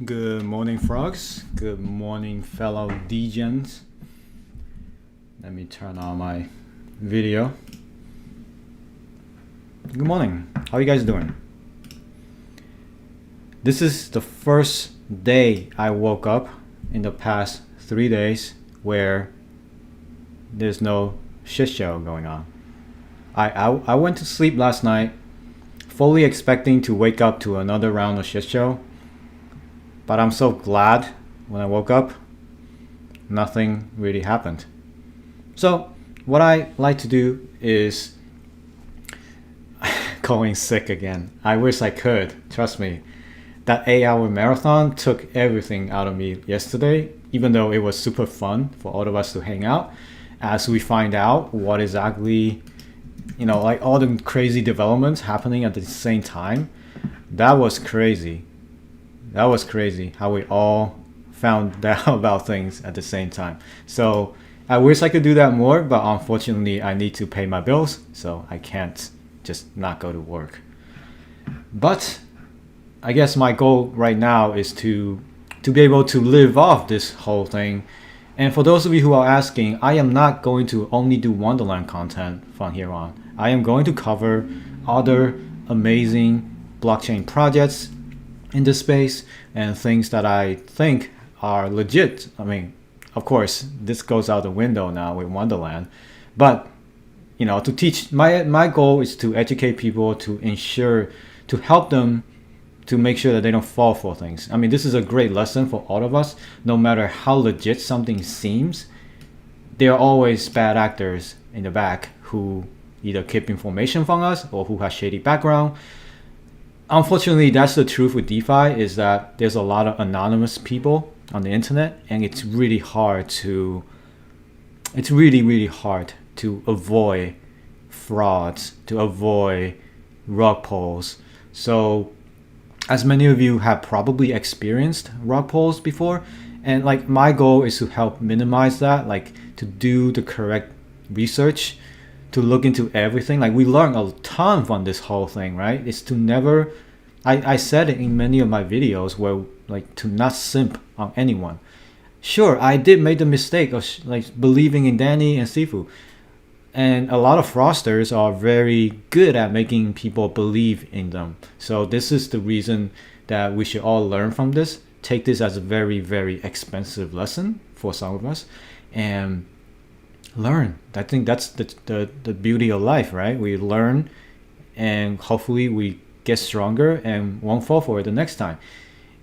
Good morning, frogs. Good morning, fellow Degens. Let me turn on my video. Good morning. How are you guys doing? This is the first day I woke up in the past 3 days where there's no shit show going on. I went to sleep last night fully expecting to wake up to another round of shit show. But I'm so glad when I woke up, nothing really happened. So what I like to do is going sick again. I wish I could, trust me. That 8-hour marathon took everything out of me yesterday, even though it was super fun for all of us to hang out as we find out what exactly, like all the crazy developments happening at the same time. That was crazy. That was crazy how we all found out about things at the same time. So I wish I could do that more, but unfortunately I need to pay my bills, so I can't just not go to work. But I guess my goal right now is to be able to live off this whole thing. And for those of you who are asking, I am not going to only do Wonderland content from here on. I am going to cover other amazing blockchain projects in this space and things that I think are legit. I mean, of course, this goes out the window now with Wonderland, but to teach. My goal is to educate people, to help them to make sure that they don't fall for things. I mean, this is a great lesson for all of us. No matter how legit something seems, there are always bad actors in the back who either keep information from us or who have shady background. Unfortunately, that's the truth with DeFi, is that there's a lot of anonymous people on the internet, and it's really hard to avoid frauds, to avoid rug pulls. So as many of you have probably experienced rug pulls before, and like my goal is to help minimize that, like to do the correct research, to look into everything. Like we learn a ton from this whole thing, right? It's to never, I said it in many of my videos, where like to not simp on anyone. Sure, I did make the mistake of like believing in Danny and Sifu, and a lot of fraudsters are very good at making people believe in them. So this is the reason that we should all learn from this. Take this as a very, very expensive lesson for some of us, and learn. I think that's the beauty of life, right? We learn, and hopefully we get stronger and won't fall for it the next time.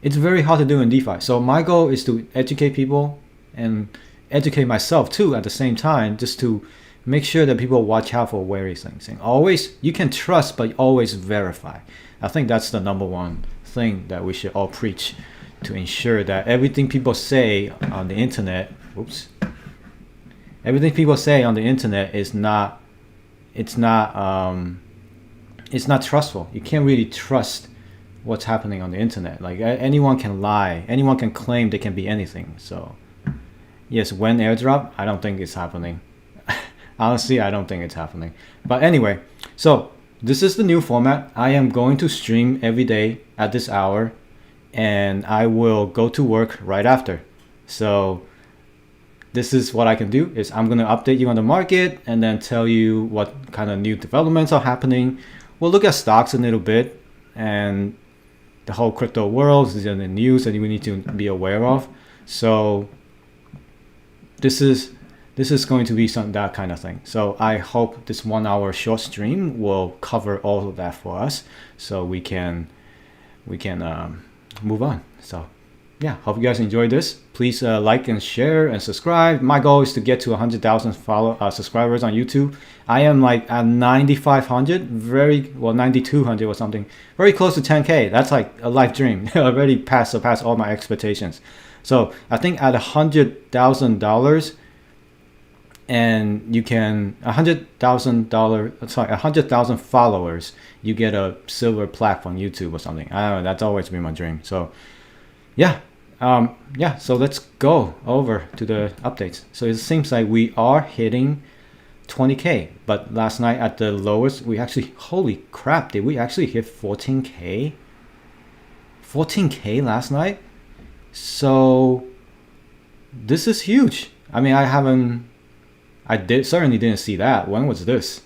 It's very hard to do in DeFi. So my goal is to educate people and educate myself too at the same time, just to make sure that people watch out for various things. And always, you can trust, but always verify. I think that's the number one thing that we should all preach, to ensure that everything people say on the internet, everything people say on the internet is not trustful. You can't really trust what's happening on the internet. Like anyone can lie, anyone can claim they can be anything. So yes, when airdrop, I don't think it's happening. Honestly, I don't think it's happening. But anyway, so this is the new format. I am going to stream every day at this hour, and I will go to work right after. So this is what I can do, is I'm going to update you on the market and then tell you what kind of new developments are happening. We'll look at stocks a little bit, and the whole crypto world is in the news that we need to be aware of. So this is going to be that kind of thing. So I hope this 1 hour short stream will cover all of that for us, so we can move on. So yeah, hope you guys enjoyed this. Please like and share and subscribe. My goal is to get to 100,000 subscribers on YouTube. I am like at 9,500, 9,200 or something, very close to 10K. That's like a life dream. Already surpassed all my expectations. So I think at $100,000, and you can $100,000 followers, you get a silver plaque from YouTube or something. I don't know. That's always been my dream. So yeah. So let's go over to the updates. So it seems like we are hitting 20K, but last night at the lowest, we actually, holy crap, did we actually hit 14K? 14K last night? So this is huge. I mean, certainly didn't see that. When was this?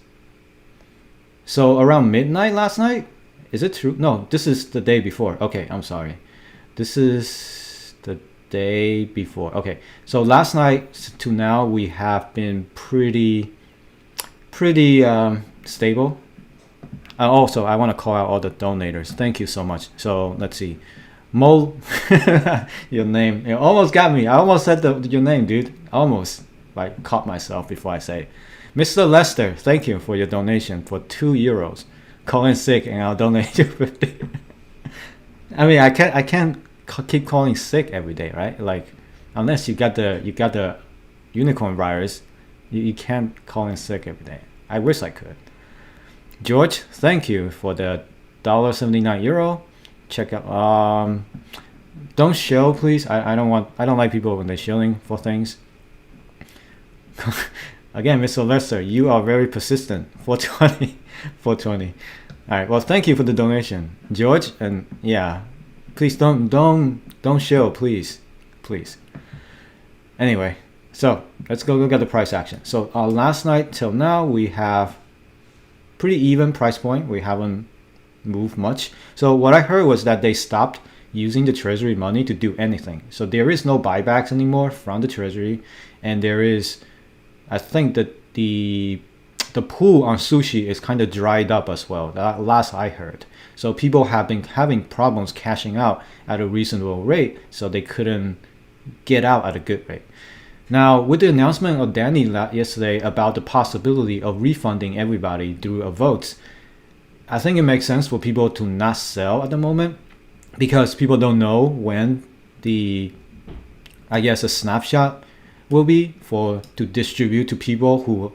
So around midnight last night? Is it true? No, this is the day before. Okay, I'm sorry. This is the day before. Okay, so last night to now we have been pretty stable. Also, I want to call out all the donators. Thank you so much. So let's see. Mo, your name. You almost got me. I almost said your name, dude. Almost. I caught myself before I say it. Mr. Lester, thank you for your donation for €2. Call in sick and I'll donate you 50. I mean, I can't keep calling sick every day, right? Like, unless you got the unicorn virus, you can't call in sick every day. I wish I could. George, thank you for the €1.79. Check out. Don't show, please. I don't like people when they're shilling for things. Again, Mr. Lester, you are very persistent. 420, 420. All right. Well, thank you for the donation, George. And yeah, please don't show, please. Anyway, so let's go look at the price action. So last night till now, we have pretty even price point. We haven't moved much. So what I heard was that they stopped using the treasury money to do anything. So there is no buybacks anymore from the treasury, and there is, I think that the pool on sushi is kind of dried up as well. That last I heard. So people have been having problems cashing out at a reasonable rate, so they couldn't get out at a good rate. Now, with the announcement of Danny yesterday about the possibility of refunding everybody through a vote, I think it makes sense for people to not sell at the moment, because people don't know when a snapshot will be to distribute to people who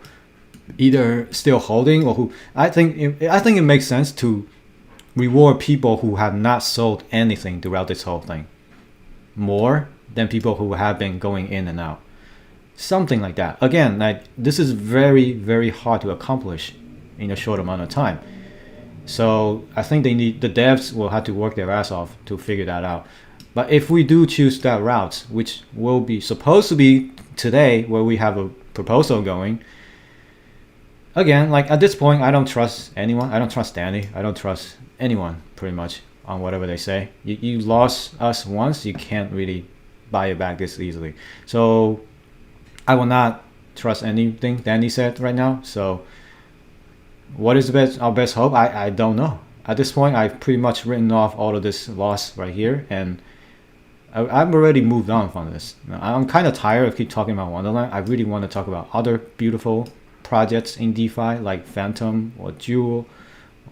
either still holding or who I think it makes sense to reward people who have not sold anything throughout this whole thing more than people who have been going in and out. Something like that. Again, like, this is very, very hard to accomplish in a short amount of time. So I think the devs will have to work their ass off to figure that out. But if we do choose that route, which will be supposed to be today, where we have a proposal going, again, like, at this point, I don't trust anyone. I don't trust Danny. I don't trust anyone, pretty much, on whatever they say. You lost us once, you can't really buy it back this easily. So I will not trust anything Danny said right now. So what is our best hope? I don't know. At this point, I've pretty much written off all of this loss right here, and I've already moved on from this. I'm kind of tired of keep talking about Wonderland. I really want to talk about other beautiful projects in DeFi, like Phantom or Jewel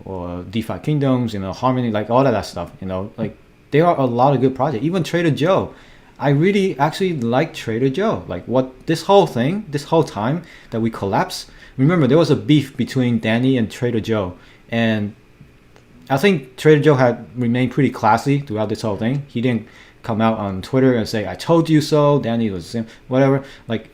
or DeFi Kingdoms, Harmony, like all of that stuff. Like, there are a lot of good projects. Even Trader Joe. I really actually like Trader Joe. Like, what this whole time that we collapsed. Remember, there was a beef between Danny and Trader Joe, and I think Trader Joe had remained pretty classy throughout this whole thing. He didn't come out on Twitter and say, "I told you so." Danny was whatever. Like,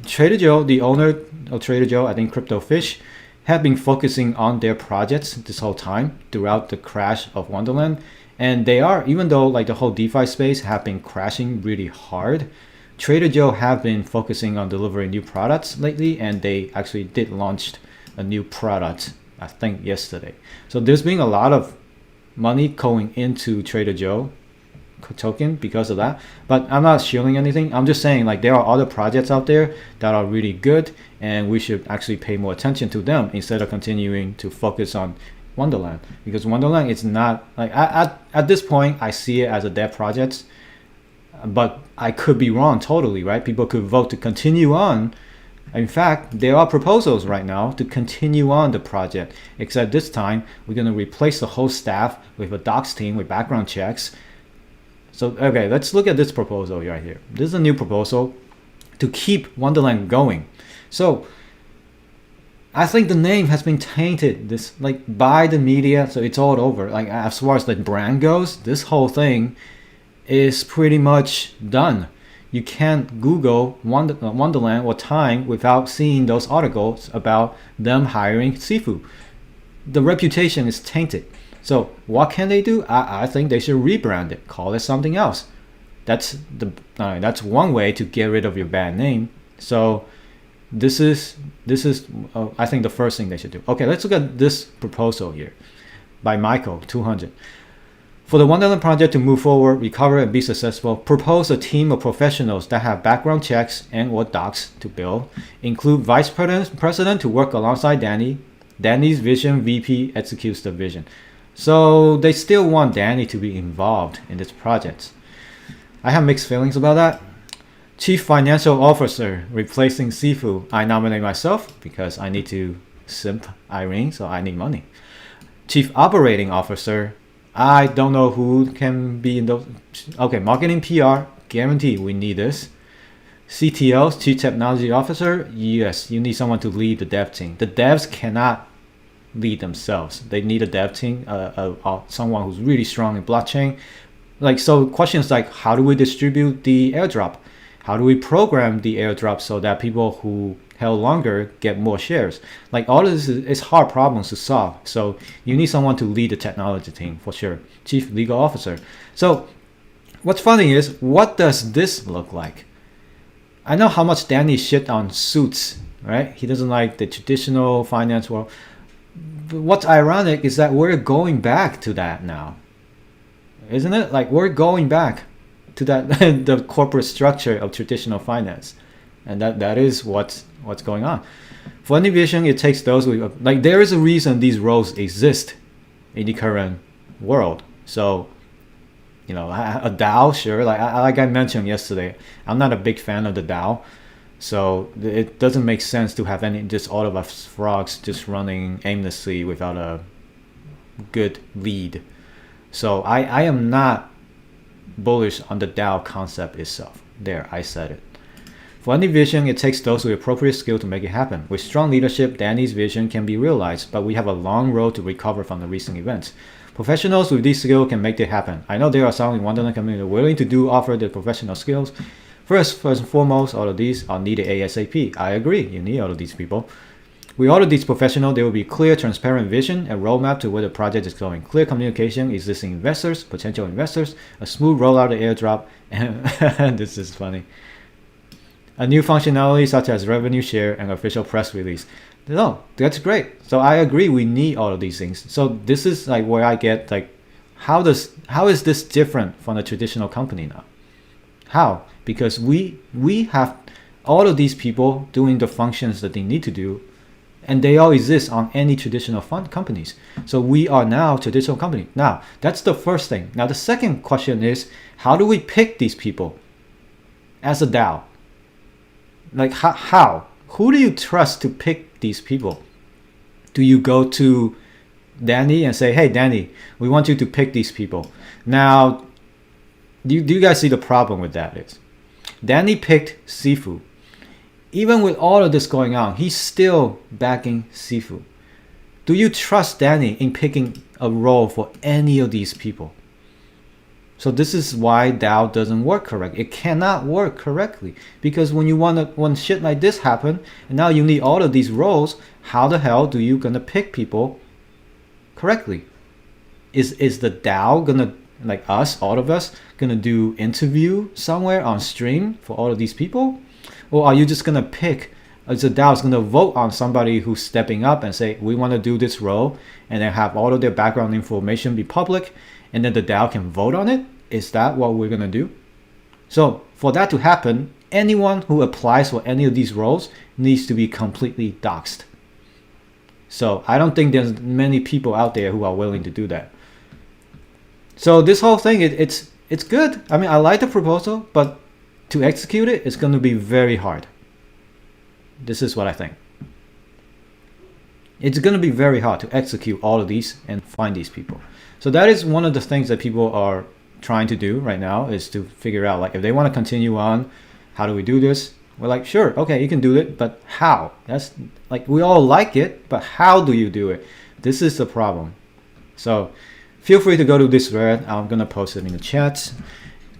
Trader Joe, the owner of Trader Joe, I think Crypto Fish, have been focusing on their projects this whole time throughout the crash of Wonderland. And they are, even though like the whole DeFi space have been crashing really hard, Trader Joe have been focusing on delivering new products lately, and they actually did launch a new product, I think, yesterday. So there's been a lot of money going into Trader Joe token because of that. But I'm not shielding anything. I'm just saying, like, there are other projects out there that are really good, and we should actually pay more attention to them instead of continuing to focus on Wonderland, because Wonderland is not like, at this point I see it as a dead project, but I could be wrong totally, right? People could vote to continue on. In fact, there are proposals right now to continue on the project, except this time we're going to replace the whole staff with a docs team with background checks. So okay, let's look at this proposal right here. This is a new proposal to keep Wonderland going. So I think the name has been tainted by the media, so it's all over. Like, as far as the brand goes, this whole thing is pretty much done. You can't Google Wonderland or Time without seeing those articles about them hiring Sifu. The reputation is tainted. So what can they do? I think they should rebrand it, call it something else. That's one way to get rid of your bad name. So this is I think the first thing they should do. Okay, let's look at this proposal here by Michael 200. For the Wonderland project to move forward, recover, and be successful, propose a team of professionals that have background checks and or docs to build. Include vice president to work alongside Danny. Danny's vision VP executes the vision. So they still want Danny to be involved in this project. I have mixed feelings about that. Chief Financial Officer replacing Sifu. I nominate myself because I need to simp Irene, so I need money. Chief Operating Officer. I don't know who can be in those. Okay, marketing PR, guarantee we need this. CTO, Chief Technology Officer, yes, you need someone to lead the dev team. The devs cannot lead themselves. They need a dev team, someone who's really strong in blockchain. So questions like, how do we distribute the airdrop? How do we program the airdrop so that people who held longer get more shares? All of this is hard problems to solve. So you need someone to lead the technology team for sure. Chief Legal Officer. So what's funny is, what does this look like? I know how much Danny shit on suits, right? He doesn't like the traditional finance world. But what's ironic is that we're going back to that now. Isn't it? We're going back to that the corporate structure of traditional finance. And that is what's going on. For any vision, it takes those with, there is a reason these roles exist in the current world. So, a DAO, sure. Like I mentioned yesterday, I'm not a big fan of the DAO. So it doesn't make sense to have just all of us frogs just running aimlessly without a good lead. So I am not bullish on the DAO concept itself. There, I said it. For any vision, it takes those with appropriate skill to make it happen. With strong leadership, Danny's vision can be realized, but we have a long road to recover from the recent events. Professionals with these skills can make it happen. I know there are some in Wonderland community willing to offer the professional skills. First and foremost, all of these are needed ASAP. I agree, you need all of these people. With all of these professionals, there will be clear, transparent vision and roadmap to where the project is going. Clear communication, existing investors, potential investors, a smooth rollout of airdrop, and this is funny. A new functionality such as revenue share and official press release. No, that's great. So I agree, we need all of these things. So this is where I get how is this different from a traditional company now? How? Because we have all of these people doing the functions that they need to do, and they all exist on any traditional fund companies. So we are now a traditional company. Now, that's the first thing. Now, the second question is, how do we pick these people as a DAO? How? Who do you trust to pick these people? Do you go to Danny and say, hey, Danny, we want you to pick these people? Now, do you guys see the problem with that is? Danny picked Sifu. Even with all of this going on, he's still backing Sifu. Do you trust Danny in picking a role for any of these people? So this is why DAO doesn't work correct. It cannot work correctly, because when shit like this happen, and now you need all of these roles, how the hell do you gonna pick people correctly? Is the DAO gonna, all of us, gonna do interview somewhere on stream for all of these people? Or are you just gonna pick, the DAO is gonna vote on somebody who's stepping up and say, we wanna do this role, and then have all of their background information be public, and then the DAO can vote on it? Is that what we're gonna do? So for that to happen, anyone who applies for any of these roles needs to be completely doxxed. So I don't think there's many people out there who are willing to do that. So this whole thing, it's good. I mean, I like the proposal, but to execute it, it's going to be very hard. This is what I think. It's going to be very hard to execute all of these and find these people. So that is one of the things that people are trying to do right now, is to figure out, if they want to continue on, how do we do this? We're sure, okay, you can do it, but how? That's we all like it, but how do you do it? This is the problem. So feel free to go to this thread. I'm going to post it in the chat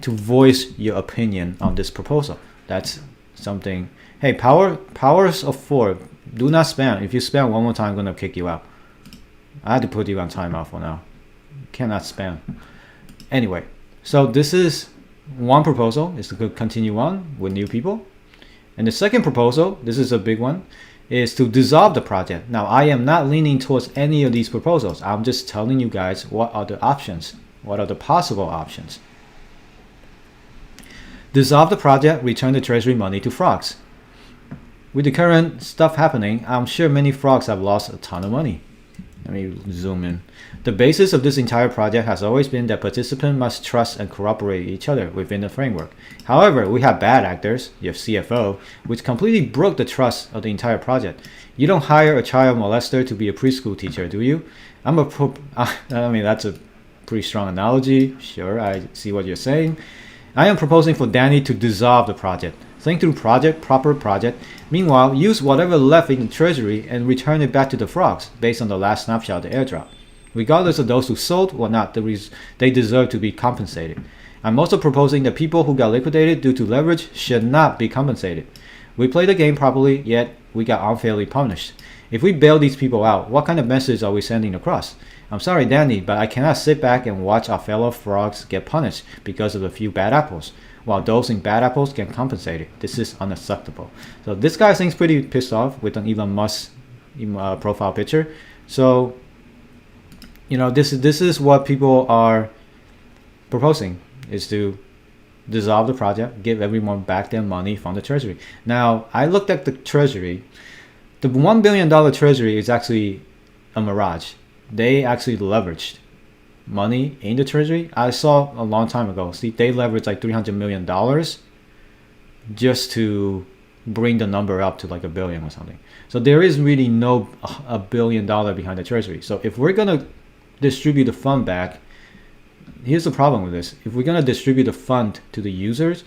to voice your opinion on this proposal. That's something. Hey, powers of 4, do not spam. If you spam one more time, I'm going to kick you out. I had to put you on timeout for now. You cannot spam. Anyway, so this is one proposal is to continue on with new people. And the second proposal, this is a big one, is to dissolve the project. Now, I am not leaning towards any of these proposals. I'm just telling you guys what are the options, what are the possible options. Dissolve the project, return the treasury money to frogs. With the current stuff happening, I'm sure many frogs have lost a ton of money. Let me zoom in. The basis of this entire project has always been that participants must trust and cooperate each other within the framework. However, we have bad actors, you have CFO, which completely broke the trust of the entire project. You don't hire a child molester to be a preschool teacher, do you? I mean, that's a pretty strong analogy. Sure, I see what you're saying. I am proposing for Danny to dissolve the project. Think through proper project. Meanwhile, use whatever left in the treasury and return it back to the frogs based on the last snapshot of the airdrop. Regardless of those who sold or not, they deserve to be compensated. I'm also proposing that people who got liquidated due to leverage should not be compensated. We played the game properly, yet we got unfairly punished. If we bail these people out, what kind of message are we sending across? I'm sorry, Danny, but I cannot sit back and watch our fellow frogs get punished because of a few bad apples, while those in bad apples get compensated. This is unacceptable. So this guy seems pretty pissed off with an Elon Musk profile picture. So, you know, this is what people are proposing, is to dissolve the project, give everyone back their money from the treasury. Now, I looked at the treasury. The $1 billion treasury is actually a mirage. They actually leveraged money in the treasury. I saw a long time ago. See, they leveraged like $300 million just to bring the number up to like $1 billion or something. So there is really no $1 billion behind the treasury. So if we're gonna distribute the fund back, here's the problem with this. If we're gonna distribute the fund to the users,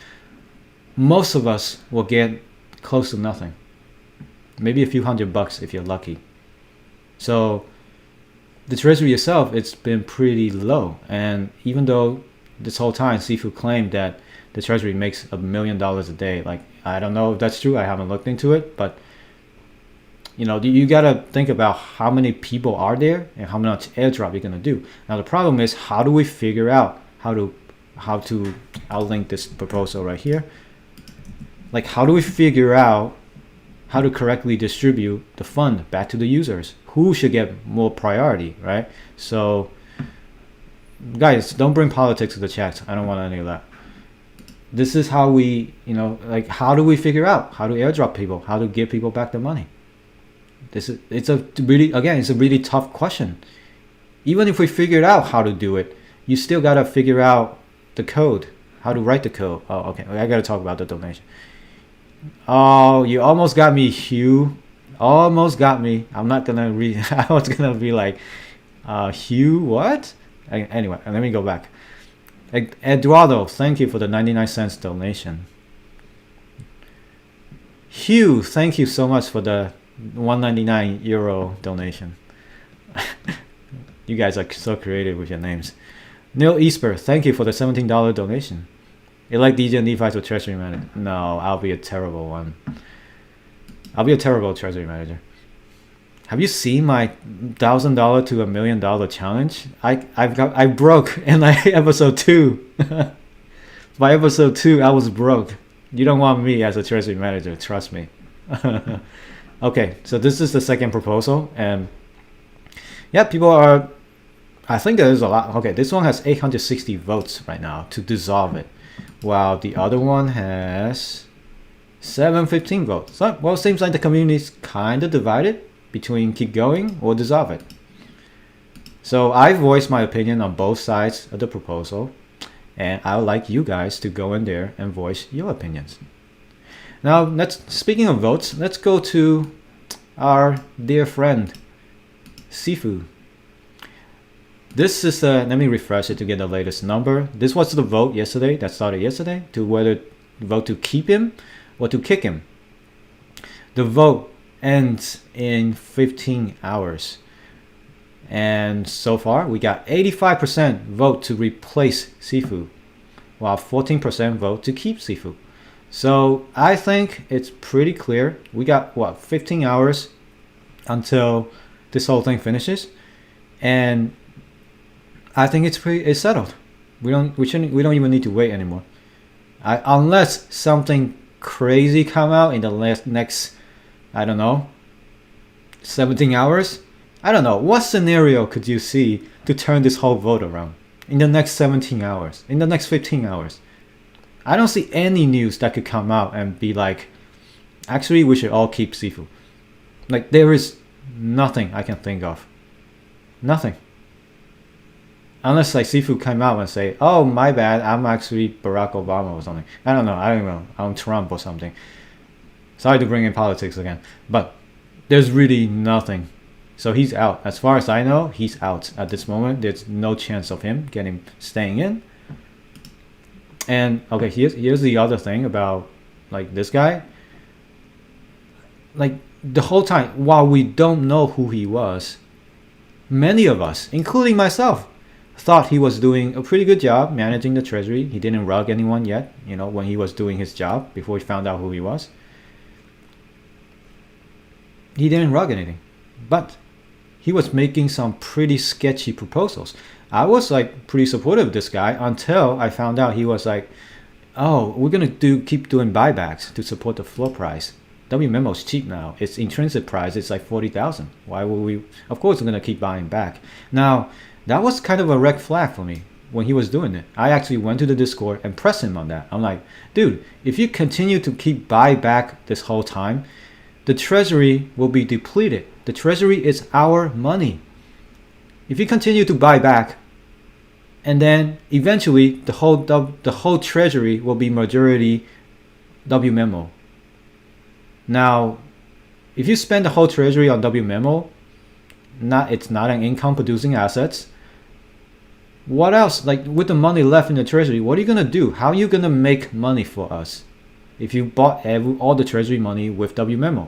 most of us will get close to nothing. Maybe a few $100 if you're lucky. So the treasury itself, it's been pretty low. And even though this whole time Sifu claimed that the treasury makes $1 million a day, like, I don't know if that's true. I haven't looked into it, but you know, you gotta think about how many people are there and how much airdrop you're gonna do. Now the problem is, how do we figure out how to I'll link this proposal right here. Like, how do we figure out how to correctly distribute the fund back to the users? Who should get more priority, right? So guys, don't bring politics to the chat. I don't want any of that. This is how we, you know, like, how do we figure out how to airdrop people, how to give people back their money? It's a really tough question. Even if we figured out how to do it, you still gotta figure out the code, how to write the code. Oh, okay, I gotta talk about the donation. Oh, you almost got me, Hugh. Almost got me. I'm not gonna read. I was gonna be like, Hugh, what? Anyway, let me go back. Eduardo, thank you for the 99 cents donation. Hugh, thank you so much for the 199 euro donation. You guys are so creative with your names. Neil Easper, thank you for the $17 donation. Elect Degen Defi to treasury manager. No, I'll be a terrible one. I'll be a terrible treasury manager. Have you seen my $1,000 to $1 million challenge? I broke in like episode 2. By episode 2, I was broke. You don't want me as a treasury manager, trust me. Okay, so this is the second proposal, and yeah, people are, I think there is a lot. Okay, this one has 860 votes right now to dissolve it, while the other one has 715 votes. So, well, it seems like the community is kind of divided between keep going or dissolve it. So I voiced my opinion on both sides of the proposal, and I would like you guys to go in there and voice your opinions. Now, speaking of votes, let's go to our dear friend Sifu. This is let me refresh it to get the latest number. This was the vote yesterday, that started yesterday, to whether vote to keep him or to kick him. The vote ends in 15 hours. And so far, we got 85% vote to replace Sifu, while 14% vote to keep Sifu. So I think it's pretty clear. We got, what, 15 hours until this whole thing finishes. And I think it's settled. We don't even need to wait anymore. Unless something crazy come out in the next, I don't know, 17 hours. I don't know. What scenario could you see to turn this whole vote around in the next 17 hours, in the next 15 hours? I don't see any news that could come out and be like, actually, we should all keep Sifu. Like, there is nothing I can think of. Nothing. Unless like Sifu came out and say, oh, my bad, I'm actually Barack Obama or something. I don't know. I'm Trump or something. Sorry to bring in politics again. But there's really nothing. So he's out. As far as I know, he's out at this moment. There's no chance of him staying in. And okay, here's the other thing about like this guy. Like the whole time, while we don't know who he was, many of us, including myself, thought he was doing a pretty good job managing the treasury. He didn't rug anyone yet, when he was doing his job before we found out who he was. He didn't rug anything, but he was making some pretty sketchy proposals. I was like pretty supportive of this guy until I found out he was like, oh, we're gonna keep doing buybacks to support the floor price. WMemo is cheap now. Its intrinsic price is like 40,000. Why would we? Of course, we're gonna keep buying back. Now, that was kind of a red flag for me when he was doing it. I actually went to the Discord and pressed him on that. I'm like, dude, if you continue to keep buy back this whole time, the treasury will be depleted. The treasury is our money. If you continue to buy back, and then eventually the whole treasury will be majority WMemo. Now, if you spend the whole treasury on WMemo, it's not an income producing assets. What else? Like with the money left in the treasury, what are you gonna do? How are you gonna make money for us? If you bought all the treasury money with WMemo,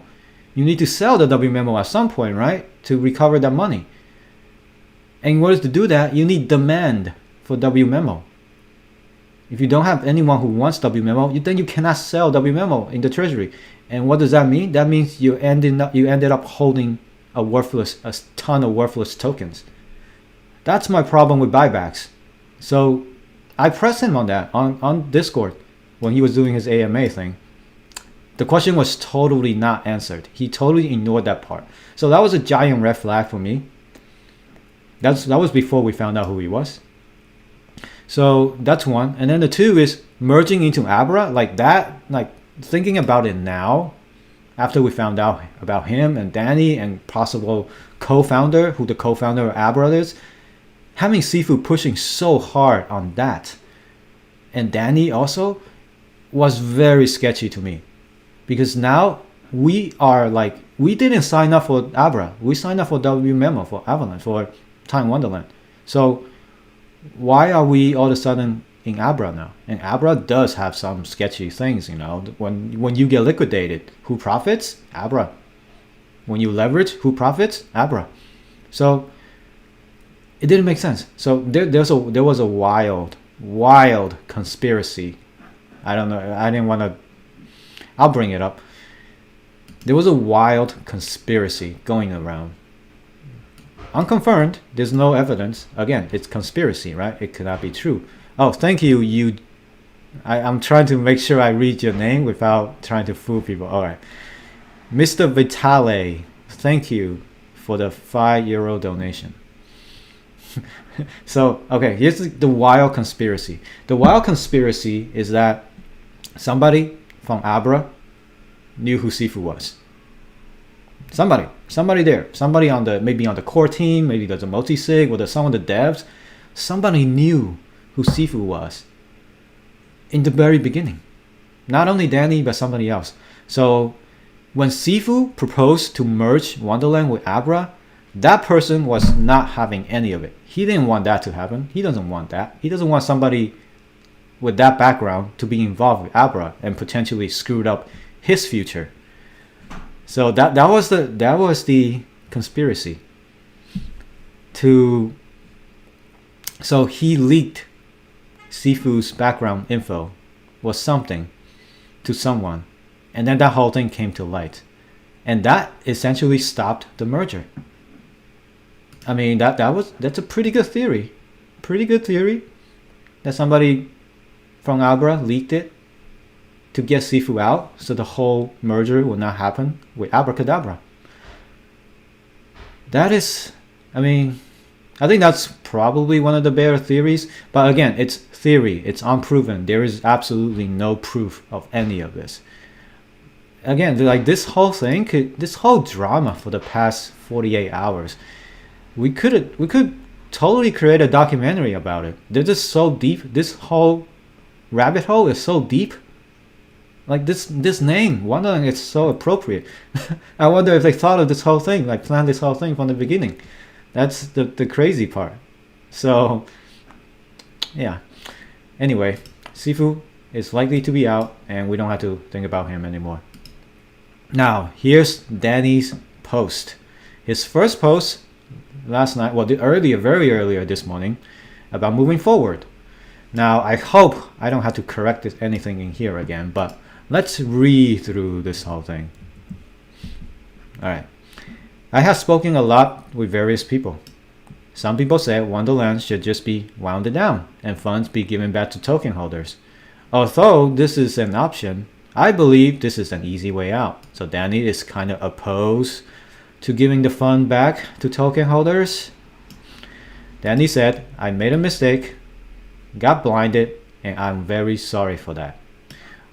you need to sell the WMemo at some point, right? To recover that money. And in order to do that, you need demand for WMemo. If you don't have anyone who wants WMemo, then you cannot sell WMemo in the treasury. And what does that mean? That means you ended up holding a ton of worthless tokens. That's my problem with buybacks. So I pressed him on that on Discord when he was doing his AMA thing. The question was totally not answered. He totally ignored that part. So that was a giant red flag for me. That was before we found out who he was. So that's one. And then the two is merging into Abra like that. Like thinking about it now, after we found out about him and Danny and possible co-founder, who the co-founder of Abra is, having Sifu pushing so hard on that, and Danny also, was very sketchy to me. Because now we didn't sign up for Abra. We signed up for WMemo, for Avalanche, for Time Wonderland. So why are we all of a sudden in Abra now? And Abra does have some sketchy things, When you get liquidated, who profits? Abra. When you leverage, who profits? Abra. So it didn't make sense. So there was a wild conspiracy. I don't know. I didn't want to. I'll bring it up. There was a wild conspiracy going around. Unconfirmed. There's no evidence. Again, it's conspiracy, right? It could not be true. Oh, thank you. I'm trying to make sure I read your name without trying to fool people. All right. Mr. Vitale, thank you for the €5 donation. So, okay, here's the wild conspiracy. The wild conspiracy is that somebody from Abra knew who Sifu was. Somebody there. Somebody maybe on the core team, maybe there's a multi-sig, or there's some of the devs. Somebody knew who Sifu was in the very beginning. Not only Danny, but somebody else. So when Sifu proposed to merge Wonderland with Abra, that person was not having any of it. He didn't want that to happen. He doesn't want that. He doesn't want somebody with that background to be involved with Abra and potentially screwed up his future. So that was the conspiracy. So he leaked Sifu's background info was something to someone, and then that whole thing came to light, and that essentially stopped the merger. I mean, that's a pretty good theory that somebody from Abra leaked it to get Sifu out so the whole merger will not happen with Abracadabra. That is, I mean, I think that's probably one of the better theories. But again, it's theory. It's unproven. There is absolutely no proof of any of this. Again, like this whole thing, this whole drama for the past 48 hours, we could totally create a documentary about it. They're just so deep. This whole rabbit hole is so deep. Like this name, Wonderland, is so appropriate. I wonder if they thought of this whole thing, like planned this whole thing from the beginning. That's the crazy part. So, yeah. Anyway, Sifu is likely to be out, and we don't have to think about him anymore. Now, here's Danny's post. His first post last night, well, very earlier this morning, about moving forward. Now, I hope I don't have to correct anything in here again, but let's read through this whole thing. All right. I have spoken a lot with various people. Some people said Wonderland should just be wound down and funds be given back to token holders. Although this is an option, I believe this is an easy way out. So Danny is kind of opposed to giving the fund back to token holders. Danny said, I made a mistake, got blinded, and I'm very sorry for that.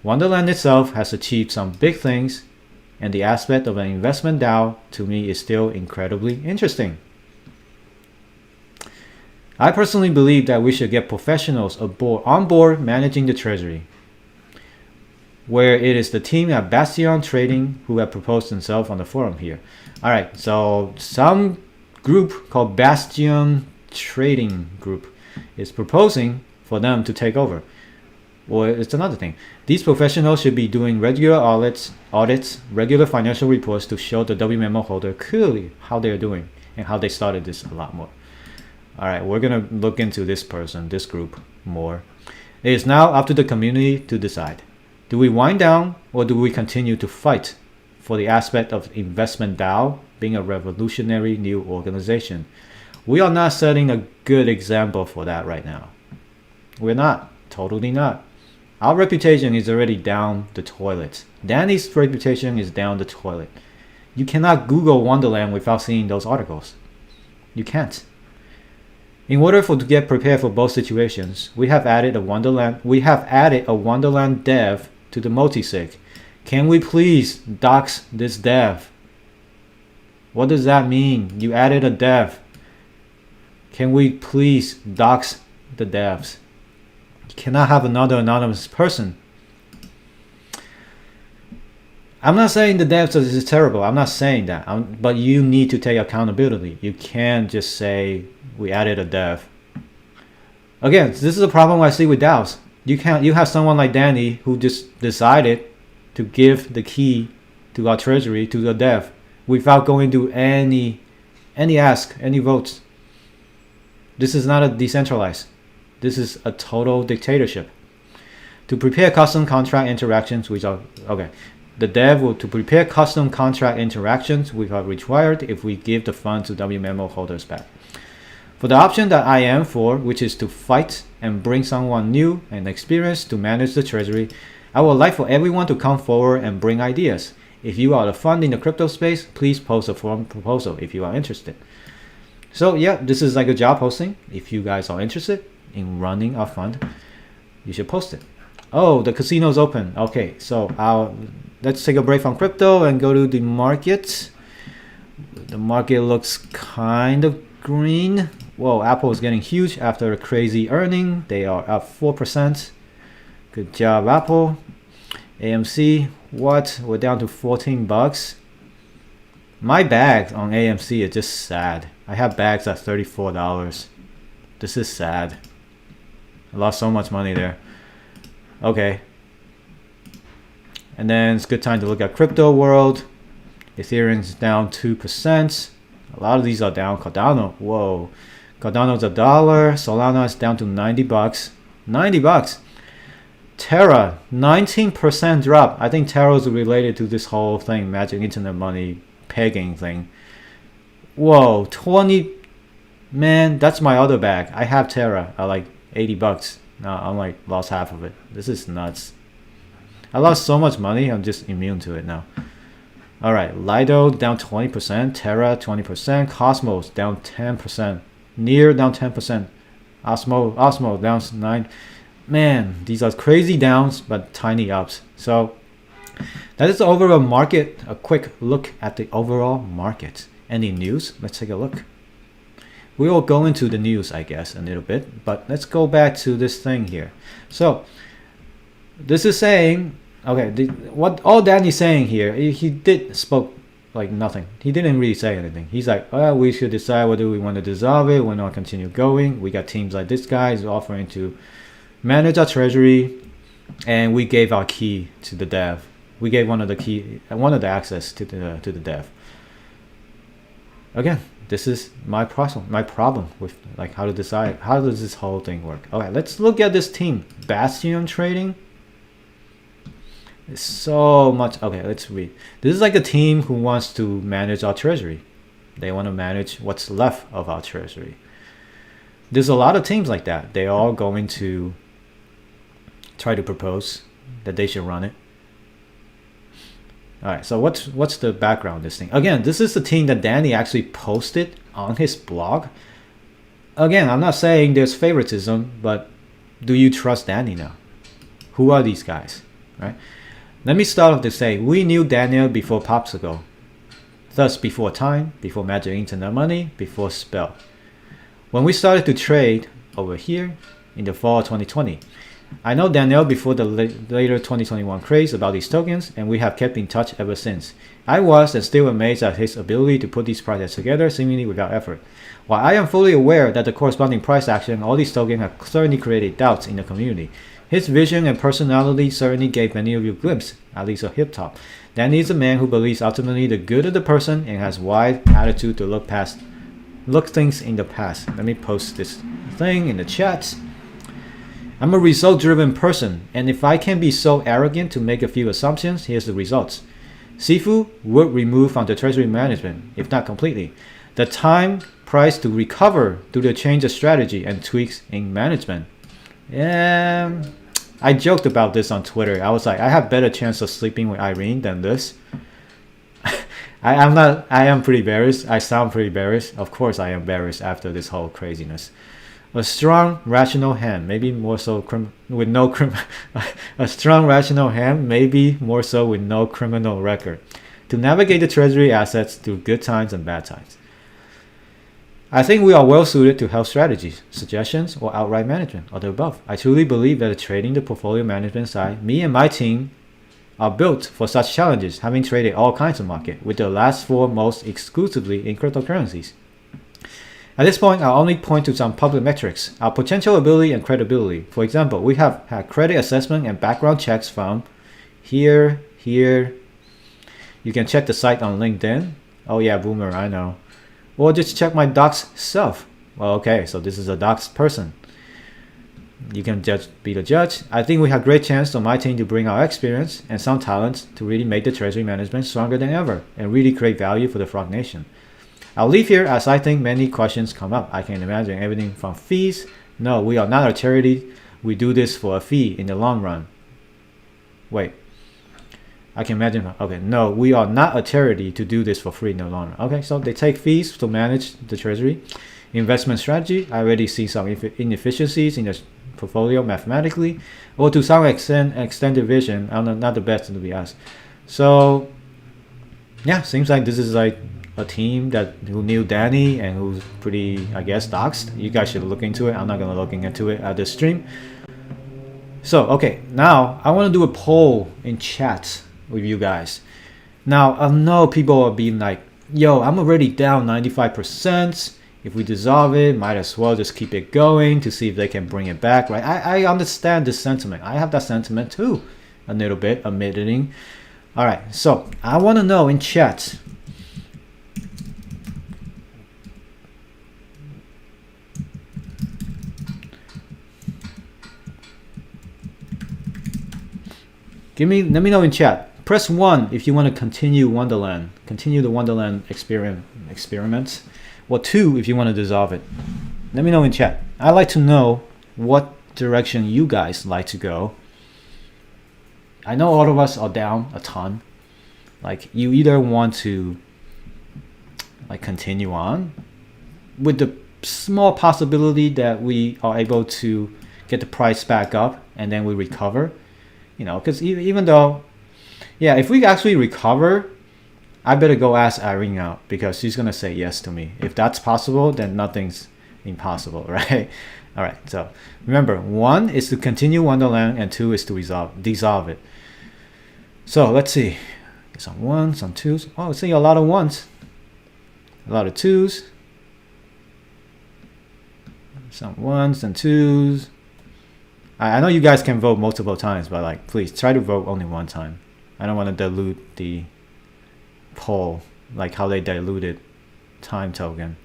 Wonderland itself has achieved some big things, and the aspect of an investment DAO to me is still incredibly interesting. I personally believe that we should get professionals on board managing the treasury, where it is the team at Bastion Trading who have proposed themselves on the forum here. Alright, so some group called Bastion Trading Group is proposing for them to take over. Well, it's another thing. These professionals should be doing regular audits, regular financial reports to show the WMO holder clearly how they're doing and how they started this a lot more. Alright, we're going to look into this group more. It is now up to the community to decide. Do we wind down or do we continue to fight for the aspect of investment DAO being a revolutionary new organization? We are not setting a good example for that right now. We're not. Totally not. Our reputation is already down the toilet. Danny's reputation is down the toilet. You cannot Google Wonderland without seeing those articles. You can't. In order to get prepared for both situations, we have added a Wonderland dev to the multisig. Can we please dox this dev? What does that mean? You added a dev. Can we please dox the devs? You cannot have another anonymous person. I'm not saying the devs is terrible. I'm not saying that. But you need to take accountability. You can't just say we added a dev. Again, this is a problem I see with DAOs. You have someone like Danny who just decided to give the key to our treasury to the dev without going to any votes. This is not a decentralized. This is a total dictatorship. To prepare custom contract interactions, the dev will to prepare custom contract interactions which are required if we give the fund to WMO holders back. For the option that I am for, which is to fight and bring someone new and experienced to manage the treasury, I would like for everyone to come forward and bring ideas. If you are the fund in the crypto space, please post a forum proposal if you are interested. So yeah, this is like a job posting. If you guys are interested in running a fund, you should post it. Oh, the casino's open. Okay, so let's take a break from crypto and go to the market. The market looks kind of green. Whoa, Apple is getting huge after a crazy earning. They are up 4%. Good job, Apple. AMC, what? We're down to $14. My bag on AMC is just sad. I have bags at $34. This is sad. I lost so much money there. Okay. And then it's a good time to look at crypto world. Ethereum's down 2%. A lot of these are down. Cardano, whoa. Cardano's $1. Solana is down to $90. $90. Terra, 19% drop. I think Terra is related to this whole thing, Magic Internet Money pegging thing. Whoa, 20. Man, that's my other bag. I have Terra at like $80. Now I'm like lost half of it. This is nuts. I lost so much money, I'm just immune to it now. All right, Lido down 20%, Terra 20%, Cosmos down 10%, Near down 10%, Osmo down 9%. Man, these are crazy downs, but tiny ups. So that is the overall market. A quick look at the overall market. Any news? Let's take a look. We will go into the news, I guess, a little bit, but let's go back to this thing here. So this is saying, okay, what all Danny's saying here, he did spoke like nothing. He didn't really say anything. He's like, oh, we should decide whether we want to dissolve it, we want to continue going. We got teams like this guy is offering to manage our treasury, and we gave our key to the dev. We gave one of the access to the dev. Again, this is my problem with like how to decide how does this whole thing work. Okay, let's look at this team. Bastion Trading. It's so much. Okay, let's read. This is like a team who wants to manage our treasury. They want to manage what's left of our treasury. There's a lot of teams like that. They're all going to try to propose that they should run it. All right, so what's the background of this thing? Again, this is the team that Danny actually posted on his blog. Again, I'm not saying there's favoritism, but do you trust Danny now? Who are these guys, right? Let me start off to say, we knew Daniel before Popsicle. Thus, before Time, before Magic Internet Money, before Spell. When we started to trade over here in the fall of 2020, I know Daniel before the later 2021 craze about these tokens, and we have kept in touch ever since. I was and still amazed at his ability to put these projects together seemingly without effort. While I am fully aware that the corresponding price action on all these tokens have certainly created doubts in the community, his vision and personality certainly gave many of you a glimpse, at least a hip top. Danny is a man who believes ultimately the good of the person and has wide attitude to look things in the past. Let me post this thing in the chat. I'm a result-driven person, and if I can be so arrogant to make a few assumptions, here's the results. Sifu would remove from the treasury management, if not completely, the time price to recover due to change of strategy and tweaks in management. Yeah, I joked about this on Twitter. I was like, I have better chance of sleeping with Irene than this. I am pretty bearish. I sound pretty bearish. Of course I am bearish after this whole craziness. A strong rational hand, maybe more so with no a strong rational hand, maybe more so with no criminal record, to navigate the treasury assets through good times and bad times. I think we are well suited to health strategies, suggestions, or outright management, or the above. I truly believe that the trading, the portfolio management side, me and my team are built for such challenges, having traded all kinds of market, with the last 4 most exclusively in cryptocurrencies. At this point, I'll only point to some public metrics, our potential ability and credibility. For example, we have had credit assessment and background checks from here. You can check the site on LinkedIn. Oh yeah, Boomer, I know. Or just check my docs self. Well, okay, so this is a docs person. You can be the judge. I think we have great chance on my team to bring our experience and some talents to really make the treasury management stronger than ever and really create value for the Frog Nation. I'll leave here as I think many questions come up. I can imagine everything from fees. No, we are not a charity. We do this for a fee in the long run. Wait. I can imagine. Okay, no, we are not a charity to do this for free in the long run. Okay, so they take fees to manage the treasury. Investment strategy. I already see some inefficiencies in the portfolio mathematically, or to some extent, extended vision. I'm not the best to be asked. So, yeah, seems like this is like a team who knew Danny and who's pretty, I guess, doxed. You guys should look into it. I'm not gonna look into it at this stream. So, okay, now I want to do a poll in chat with you guys. Now, I know people are being like, yo, I'm already down 95%. If we dissolve it, might as well just keep it going to see if they can bring it back, right? I understand this sentiment. I have that sentiment too, a little bit, admitting. All right, so I want to know in chat, let me know in chat. Press 1 if you want to continue Wonderland, continue the Wonderland experiment, or 2 if you want to dissolve it. Let me know in chat. I like to know what direction you guys like to go. I know all of us are down a ton. Like, you either want to like continue on with the small possibility that we are able to get the price back up and then we recover, you know, because even though, yeah, if we actually recover, I better go ask Irene out because she's gonna say yes to me. If that's possible, then nothing's impossible, right? All right, so remember, 1 is to continue Wonderland and 2 is to dissolve it. So let's see, some 1s, some 2s. Oh, I see a lot of 1s, a lot of 2s, some 1s and 2s. I know you guys can vote multiple times, but like, please try to vote only one time. I don't want to dilute the poll like how they diluted time token.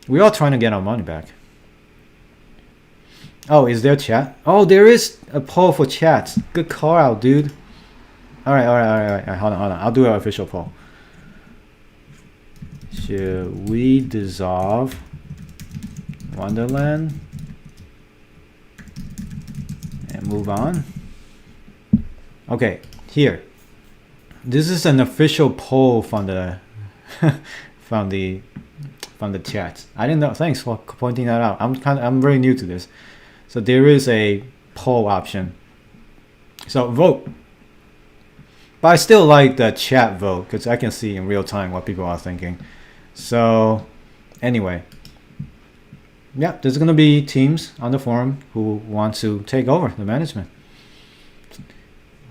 We're all trying to get our money back. Oh, is there chat? Oh, there is a poll for chats. Good call out, dude. All right. Hold on. I'll do an official poll. Should we dissolve Wonderland and move on? Okay, here. This is an official poll from the from the chat. I didn't know. Thanks for pointing that out. I'm very new to this. So there is a poll option. So vote. But I still like the chat vote because I can see in real time what people are thinking. So anyway, yeah, there's gonna be teams on the forum who want to take over the management.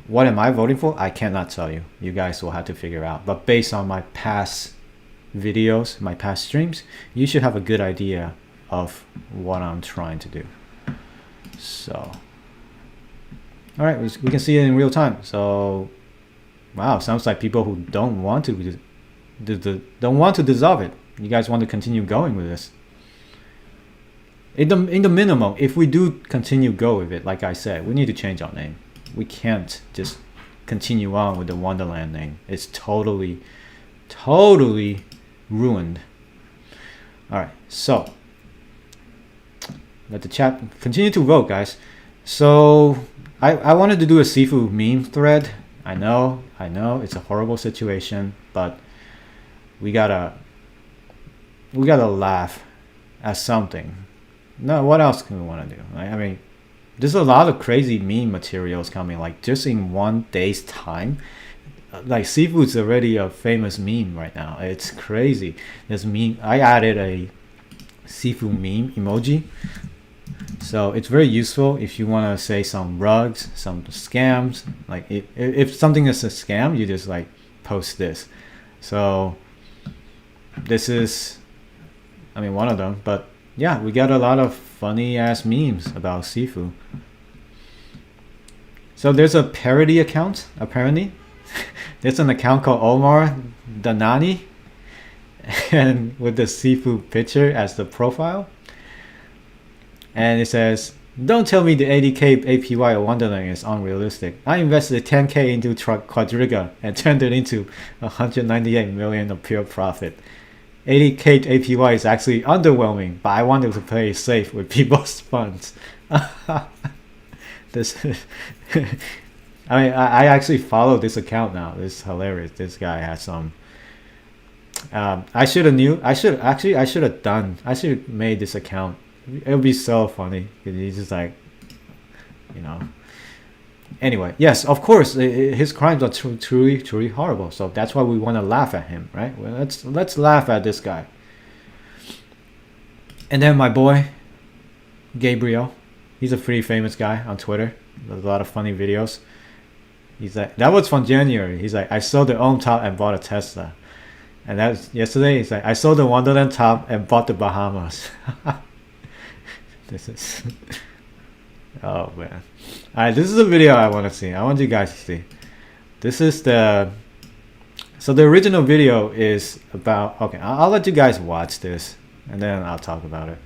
What am I voting for? I cannot tell you. You guys will have to figure out. But based on my past videos, my past streams, you should have a good idea of what I'm trying to do. So, all right, we can see it in real time. So, wow, sounds like people who don't want to dissolve it. You guys want to continue going with this. In the minimum, if we do continue go with it, like I said, we need to change our name. We can't just continue on with the Wonderland name. It's totally ruined. All right, so let the chat continue to vote, guys. So I wanted to do a Sifu meme thread. I know it's a horrible situation, but we gotta laugh at something. No, what else can we want to do? I mean, there's a lot of crazy meme materials coming, like just in 1 day's time. Like, Sifu's already a famous meme right now. It's crazy. There's meme. I added a Sifu meme emoji, so it's very useful if you want to say some rugs, some scams. Like, if something is a scam, you just like post this. So this is, I mean, one of them. But yeah, we got a lot of funny ass memes about Sifu. So there's a parody account, apparently. There's an account called Omar Danani, and with the Sifu picture as the profile. And it says, "Don't tell me the 80k APY of Wonderland is unrealistic. I invested 10k into Quadriga and turned it into 198 million of pure profit. 80k APY is actually underwhelming, but I wanted to play safe with people's funds." This I mean, I actually follow this account now. It's hilarious. This guy has some. I should have made this account. It would be so funny. He's just like, you know. Anyway, yes, of course, his crimes are truly horrible. So that's why we want to laugh at him, right? Well, let's laugh at this guy. And then my boy, Gabriel, he's a pretty famous guy on Twitter. There's a lot of funny videos. He's like, that was from January. He's like, I sold the Ohm top and bought a Tesla. And that was yesterday. He's like, I sold the Wonderland top and bought the Bahamas. This is oh man. Alright, this is a video I want to see. I want you guys to see. This is the original video is about, okay, I'll let you guys watch this and then I'll talk about it.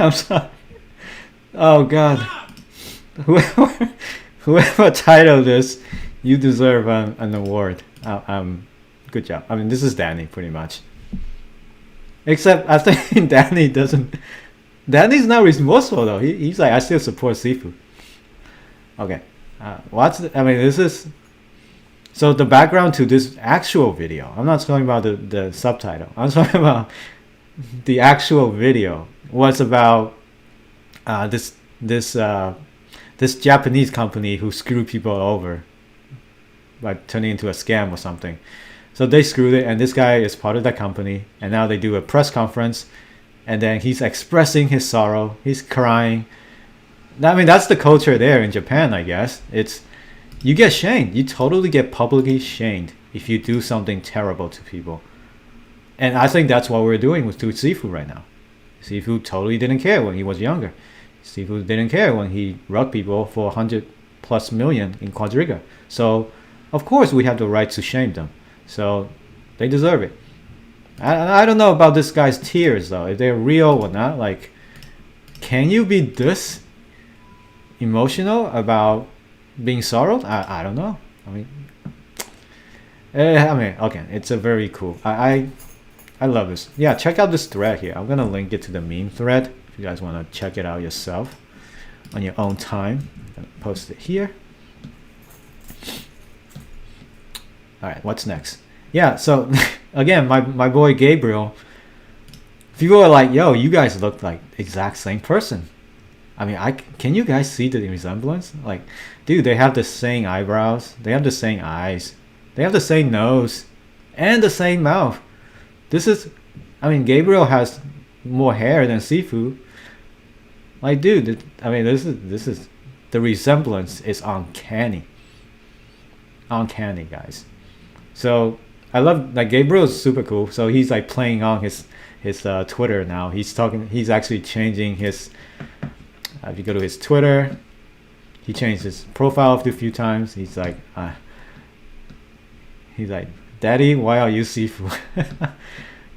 I'm sorry. Oh God. Whoever, whoever titled this, you deserve an award. Good job. I mean, this is Danny, pretty much. Except I think Danny doesn't. Danny's not remorseful though. He's like, I still support Sifu. Okay. I mean, this is. So the background to this actual video. I'm not talking about the subtitle. I'm talking about the actual video. Was about this Japanese company who screwed people over by turning into a scam or something. So they screwed it, and this guy is part of that company, and now they do a press conference, and then he's expressing his sorrow. He's crying. I mean, that's the culture there in Japan, I guess. It's you get shamed. You totally get publicly shamed if you do something terrible to people. And I think that's what we're doing with Sifu right now. Sifu totally didn't care when he was younger. Sifu didn't care when he wrote people for 100 plus million in Quadriga. So, of course, we have the right to shame them. So, they deserve it. I don't know about this guy's tears, though. If they're real or not. Like, can you be this emotional about being sorrowed? I don't know. I mean, okay. It's a very cool. I love this. Yeah, check out this thread here. I'm going to link it to the meme thread. If you guys want to check it out yourself on your own time. I'm going to post it here. All right, what's next? Yeah, so again, my boy Gabriel, people are like, yo, you guys look like exact same person. I mean, can you guys see the resemblance? Like, dude, they have the same eyebrows. They have the same eyes. They have the same nose and the same mouth. I mean, Gabriel has more hair than Sifu. Like, dude, I mean, this is the resemblance is uncanny. Uncanny, guys. So I love like Gabriel is super cool. So he's like playing on his Twitter now. He's actually changing his. If you go to his Twitter, he changed his profile a few times. He's like, Daddy, why are you Sifu?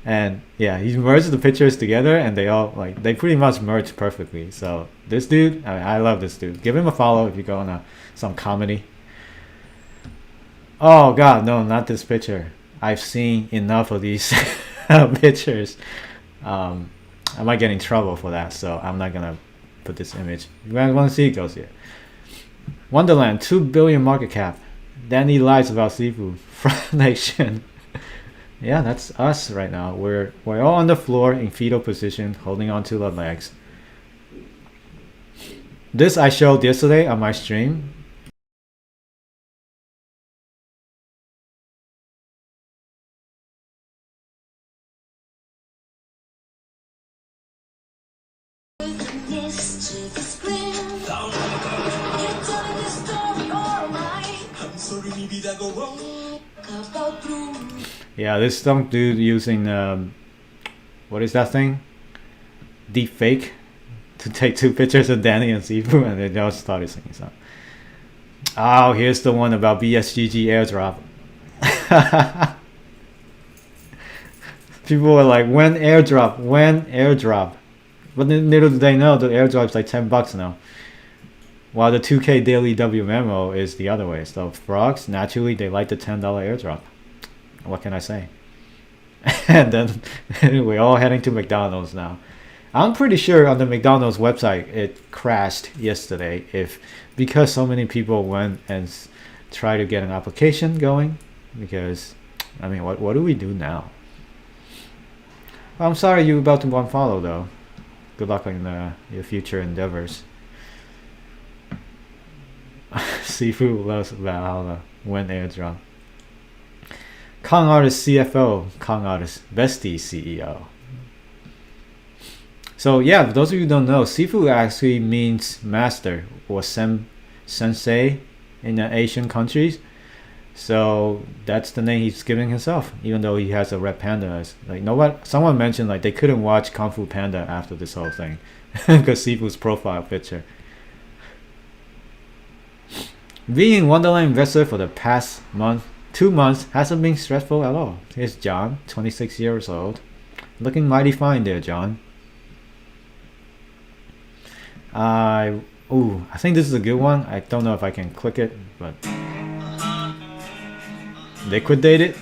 And yeah, he merged the pictures together, and they pretty much merged perfectly. So this dude, I love this dude. Give him a follow if you go on some comedy. Oh God, no, not this picture. I've seen enough of these pictures. I might get in trouble for that, so I'm not gonna put this image. You guys want to see it? Goes here. Wonderland, 2 billion market cap. Danny lies about Sifu. Front Nation. Yeah, that's us right now. We're all on the floor in fetal position, holding on to the legs. This I showed yesterday on my stream. Yeah, this some dude using what is that thing? Deep fake to take 2 pictures of Danny and Sifu, and they just started singing something. Oh, here's the one about BSGG airdrop. People were like, when airdrop? When airdrop? But little do they know the airdrop's like $10 now. While the 2K daily W memo is the other way. So frogs, naturally, they like the $10 airdrop. What can I say? And then we're all heading to McDonald's now. I'm pretty sure on the McDonald's website it crashed yesterday because so many people went and tried to get an application going. Because, I mean, what do we do now? Well, I'm sorry you're about to unfollow though. Good luck in your future endeavors. Sifu loves Valhalla when airdrop. Kong Artist CFO, Kong Artist Bestie CEO. So yeah, for those of you who don't know, Sifu actually means master or sensei in the Asian countries. So that's the name he's giving himself, even though he has a red panda. As, like, no what? Someone mentioned like they couldn't watch Kung Fu Panda after this whole thing because Sifu's profile picture. Being Wonderland investor for the past 2 months hasn't been stressful at all. Here's John, 26 years old, looking mighty fine there, John. I think this is a good one. I don't know if I can click it, but liquidate it.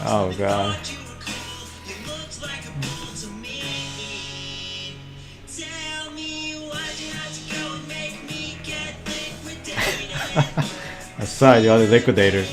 Oh god. Aside the other liquidators.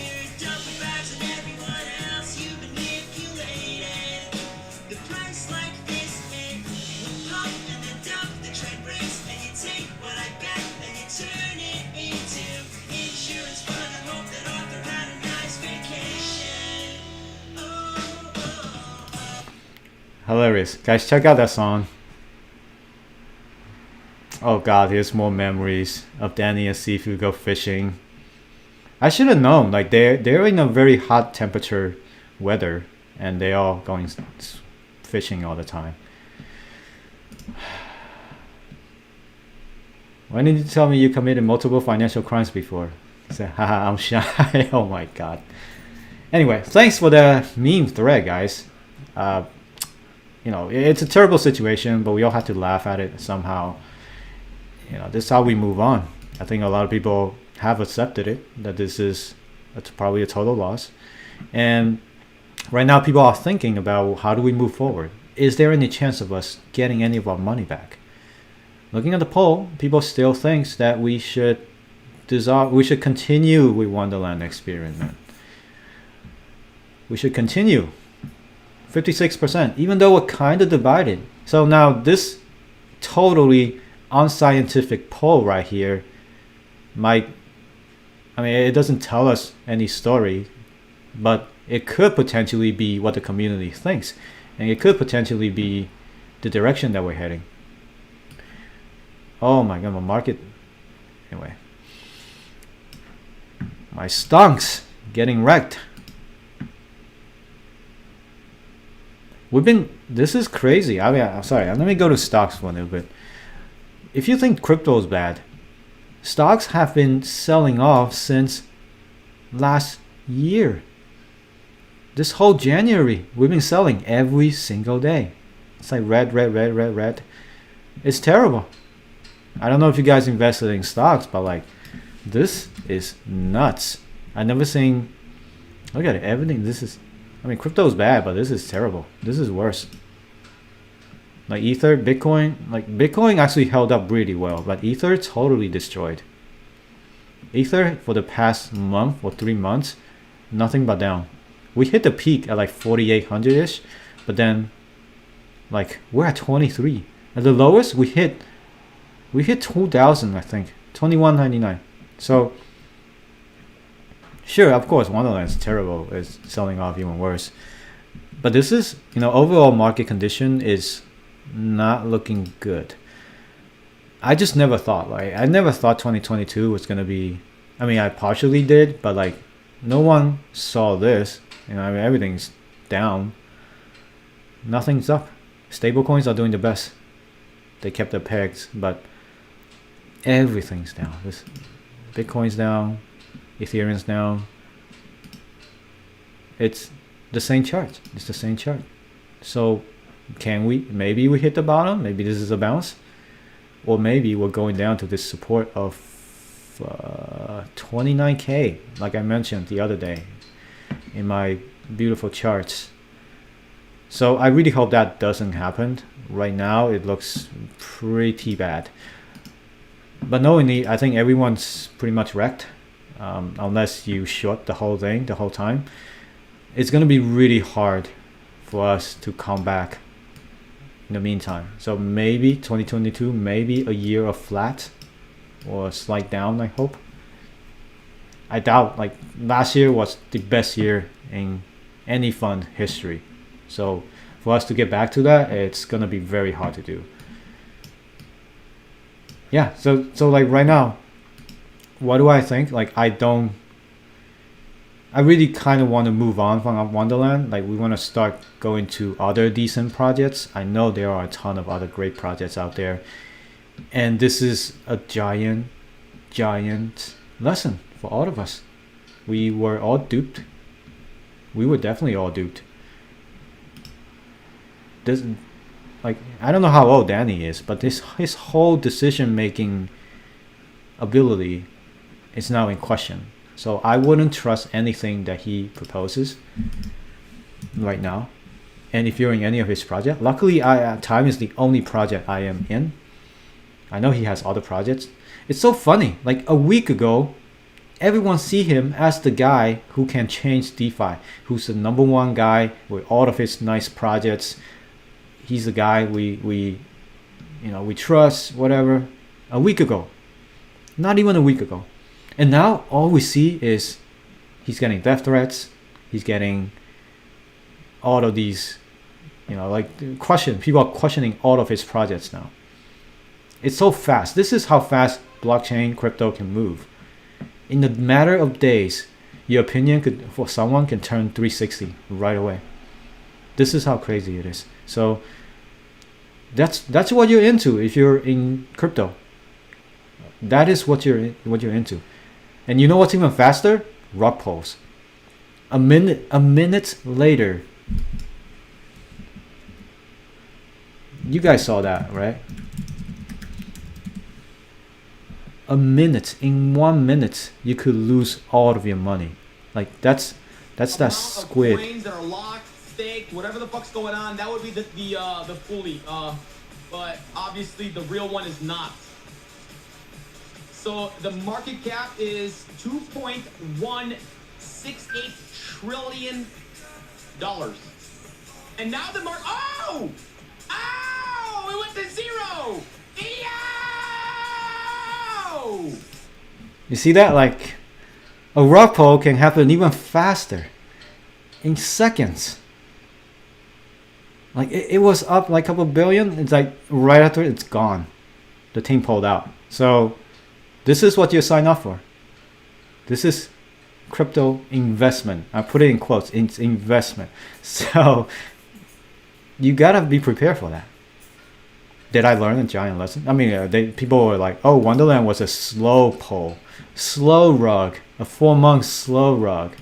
Hilarious. Guys, check out that song. Oh god, here's more memories of Danny and Sifu go fishing. I should have known, like they're in a very hot temperature weather and they all going fishing all the time. Why didn't you tell me you committed multiple financial crimes before? He said, haha, I'm shy. Oh my god. Anyway, thanks for the meme thread, guys. You know, it's a terrible situation, but we all have to laugh at it somehow. You know, this is how we move on. I think a lot of people have accepted it, that it's probably a total loss. And right now people are thinking about how do we move forward? Is there any chance of us getting any of our money back? Looking at the poll, people still think that we should continue with Wonderland experiment. We should continue. 56%, even though we're kind of divided. So now this totally unscientific poll right here it doesn't tell us any story, but it could potentially be what the community thinks, and it could potentially be the direction that we're heading. Oh my god, my market. Anyway, my stonks getting wrecked. This is crazy. I'm sorry, let me go to stocks for a little bit. If you think crypto is bad, stocks have been selling off since last year. This whole January, we've been selling every single day. It's like red. It's terrible. I don't know if you guys invested in stocks, but like, this is nuts. I never seen. Look at it, everything. Crypto is bad, but this is terrible. This is worse. Like Ether, Bitcoin actually held up really well, but Ether totally destroyed. Ether for the past month or 3 months, nothing but down. We hit the peak at like 4,800-ish, but then like we're at 23. At the lowest, we hit 2,000, I think, 21.99. So sure, of course, Wonderland is terrible. It's selling off even worse. But this is, overall market condition is not looking good. I just never thought, I never thought 2022 was going to be, I partially did, but like no one saw this. Everything's down. Nothing's up. Stable coins are doing the best. They kept their pegs, but everything's down. Bitcoin's down. Ethereum's down. It's the same chart. So maybe we hit the bottom, maybe this is a bounce, or maybe we're going down to this support of 29k, like I mentioned the other day in my beautiful charts. So I really hope that doesn't happen. Right now it looks pretty bad, but knowingly, I think everyone's pretty much wrecked. Unless you short the whole thing the whole time, it's going to be really hard for us to come back in the meantime. So maybe 2022, maybe a year of flat or a slight down, I hope. I doubt, like last year was the best year in any fund history. So for us to get back to that, it's gonna be very hard to do. Yeah, so like right now, what do I think? Like I really kind of want to move on from Wonderland. Like we want to start going to other decent projects. I know there are a ton of other great projects out there. And this is a giant lesson for all of us. We were all duped. We were definitely all duped. This, like, I don't know how old Danny is, but his whole decision-making ability is now in question. So I wouldn't trust anything that he proposes right now. And if you're in any of his projects, luckily Time is the only project I am in. I know he has other projects. It's so funny. Like a week ago, everyone see him as the guy who can change DeFi, who's the #1 guy with all of his nice projects. He's the guy we trust, whatever. A week ago, not even a week ago. And now all we see is he's getting death threats. He's getting all of these, people are questioning all of his projects now. It's so fast. This is how fast blockchain crypto can move. In a matter of days, your opinion for someone can turn 360 right away. This is how crazy it is. So that's what you're into if you're in crypto. That is what you're into. And you know what's even faster? Rug pulls. A minute later. You guys saw that, right? In 1 minute, you could lose all of your money. Like that's that squid. Coins that are locked, staked, whatever the fuck's going on. That would be the fully. But obviously the real one is not. So the market cap is $2.168 trillion. And now the market. Oh! It went to zero. You see that? Like a rug pull can happen even faster, in seconds. Like it was up like a couple billion. It's like right after it's gone. The team pulled out. So this is what you sign up for. This is crypto investment. I put it in quotes. It's investment. So you gotta be prepared for that. Did I learn a giant lesson? I mean, people were like, "Oh, Wonderland was a slow pull, slow rug, a 4-month slow rug."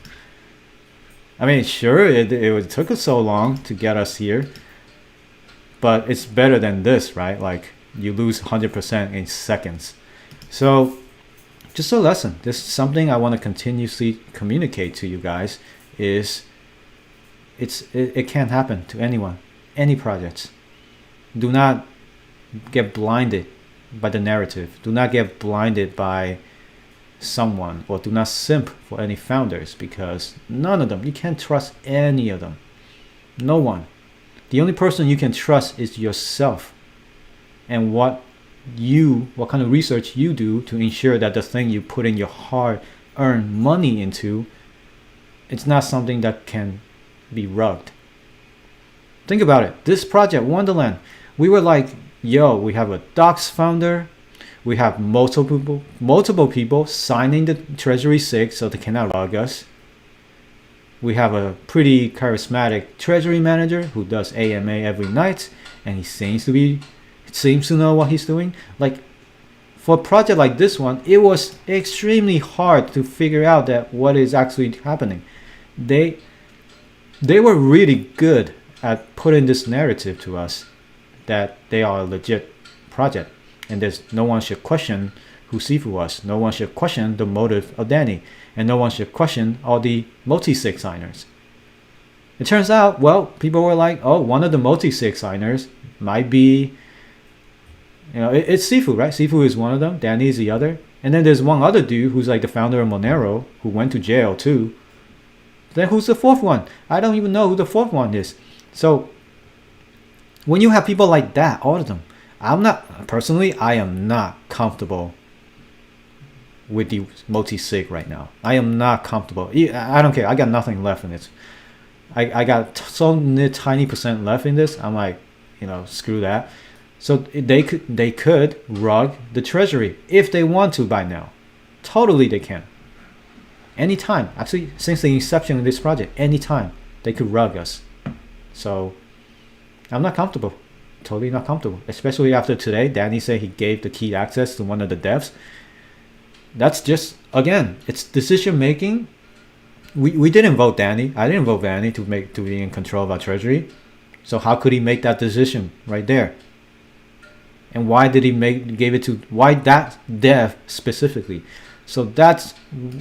I mean, sure, it took us so long to get us here, but it's better than this, right? Like you lose 100% in seconds. So, just a lesson. This is something I want to continuously communicate to you guys. It can happen to anyone, any projects. Do not get blinded by the narrative. Do not get blinded by someone, or do not simp for any founders, because none of them, you can't trust any of them. No one. The only person you can trust is yourself, and what kind of research you do to ensure that the thing you put in your hard-earned money into, it's not something that can be rugged. Think about it. This project, Wonderland, we were like, yo, we have a Docs founder, we have multiple people signing the Treasury 6 so they cannot rug us. We have a pretty charismatic treasury manager who does AMA every night, and he seems to know what he's doing. Like for a project like this one, it was extremely hard to figure out that what is actually happening. They were really good at putting this narrative to us that they are a legit project, and no one should question who Sifu was. No one should question the motive of Danny, and no one should question all the multi-sig signers. It turns out, well, people were like, oh, one of the multi-sig signers might be, it's Sifu, right? Sifu is one of them. Danny is the other. And then there's one other dude who's like the founder of Monero, who went to jail too. Then who's the fourth one? I don't even know who the fourth one is. So When you have people like that, all of them, I am not comfortable with the multi-sig right now. I am not comfortable. I don't care. I got nothing left in it. I got so tiny percent left in this. I'm like, screw that. So they could rug the treasury if they want to by now. Totally they can. Anytime. Actually, since the inception of this project, anytime they could rug us. So I'm not comfortable. Totally not comfortable. Especially after today, Danny said he gave the key access to one of the devs. That's just, again, it's decision making. We didn't vote Danny. I didn't vote Danny to be in control of our treasury. So how could he make that decision right there? And why did he why that dev specifically? So that's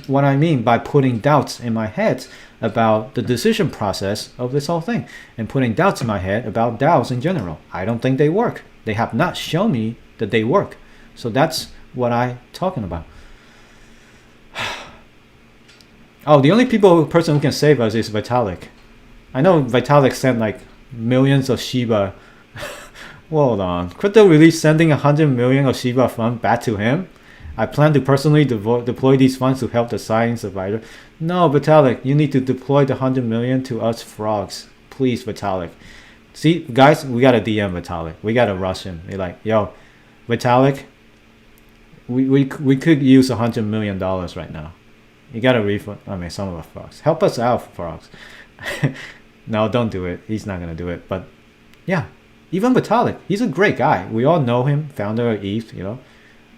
what I mean by putting doubts in my head about the decision process of this whole thing, and putting doubts in my head about DAOs in general. I don't think they work. They have not shown me that they work. So that's what I'm talking about. Oh, the only person who can save us is Vitalik. I know Vitalik sent like millions of Shiba. Hold on. Crypto released sending 100 million of Shiba fund back to him. I plan to personally deploy these funds to help the science survivor. No, Vitalik, you need to deploy the 100 million to us frogs. Please, Vitalik. See, guys, we got to DM Vitalik. We got to rush him. They're like, yo, Vitalik, we could use $100 million right now. You got to refund. I mean, some of our frogs. Help us out, frogs. No, don't do it. He's not going to do it. But yeah, even Vitalik, he's a great guy. We all know him, founder of ETH,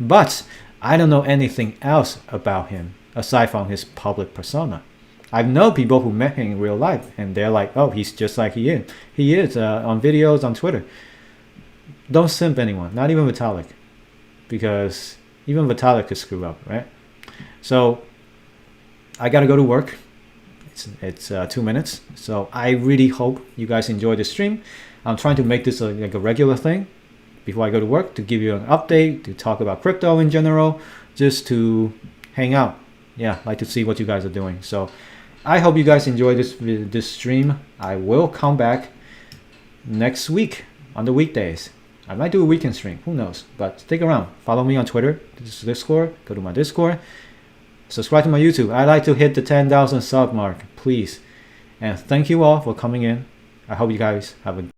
But I don't know anything else about him aside from his public persona. I know people who met him in real life, and they're like, oh, he's just like he is. He is on videos on Twitter. Don't simp anyone, not even Vitalik, because even Vitalik could screw up, right? So I gotta go to work. It's 2 minutes. So I really hope you guys enjoy the stream. I'm trying to make this like a regular thing before I go to work, to give you an update, to talk about crypto in general, just to hang out. Yeah, like to see what you guys are doing. So I hope you guys enjoy this stream. I will come back next week on the weekdays. I might do a weekend stream, who knows? But stick around. Follow me on Twitter, Discord. Go to my Discord. Subscribe to my YouTube. I like to hit the 10,000 sub mark, please. And thank you all for coming in. I hope you guys have a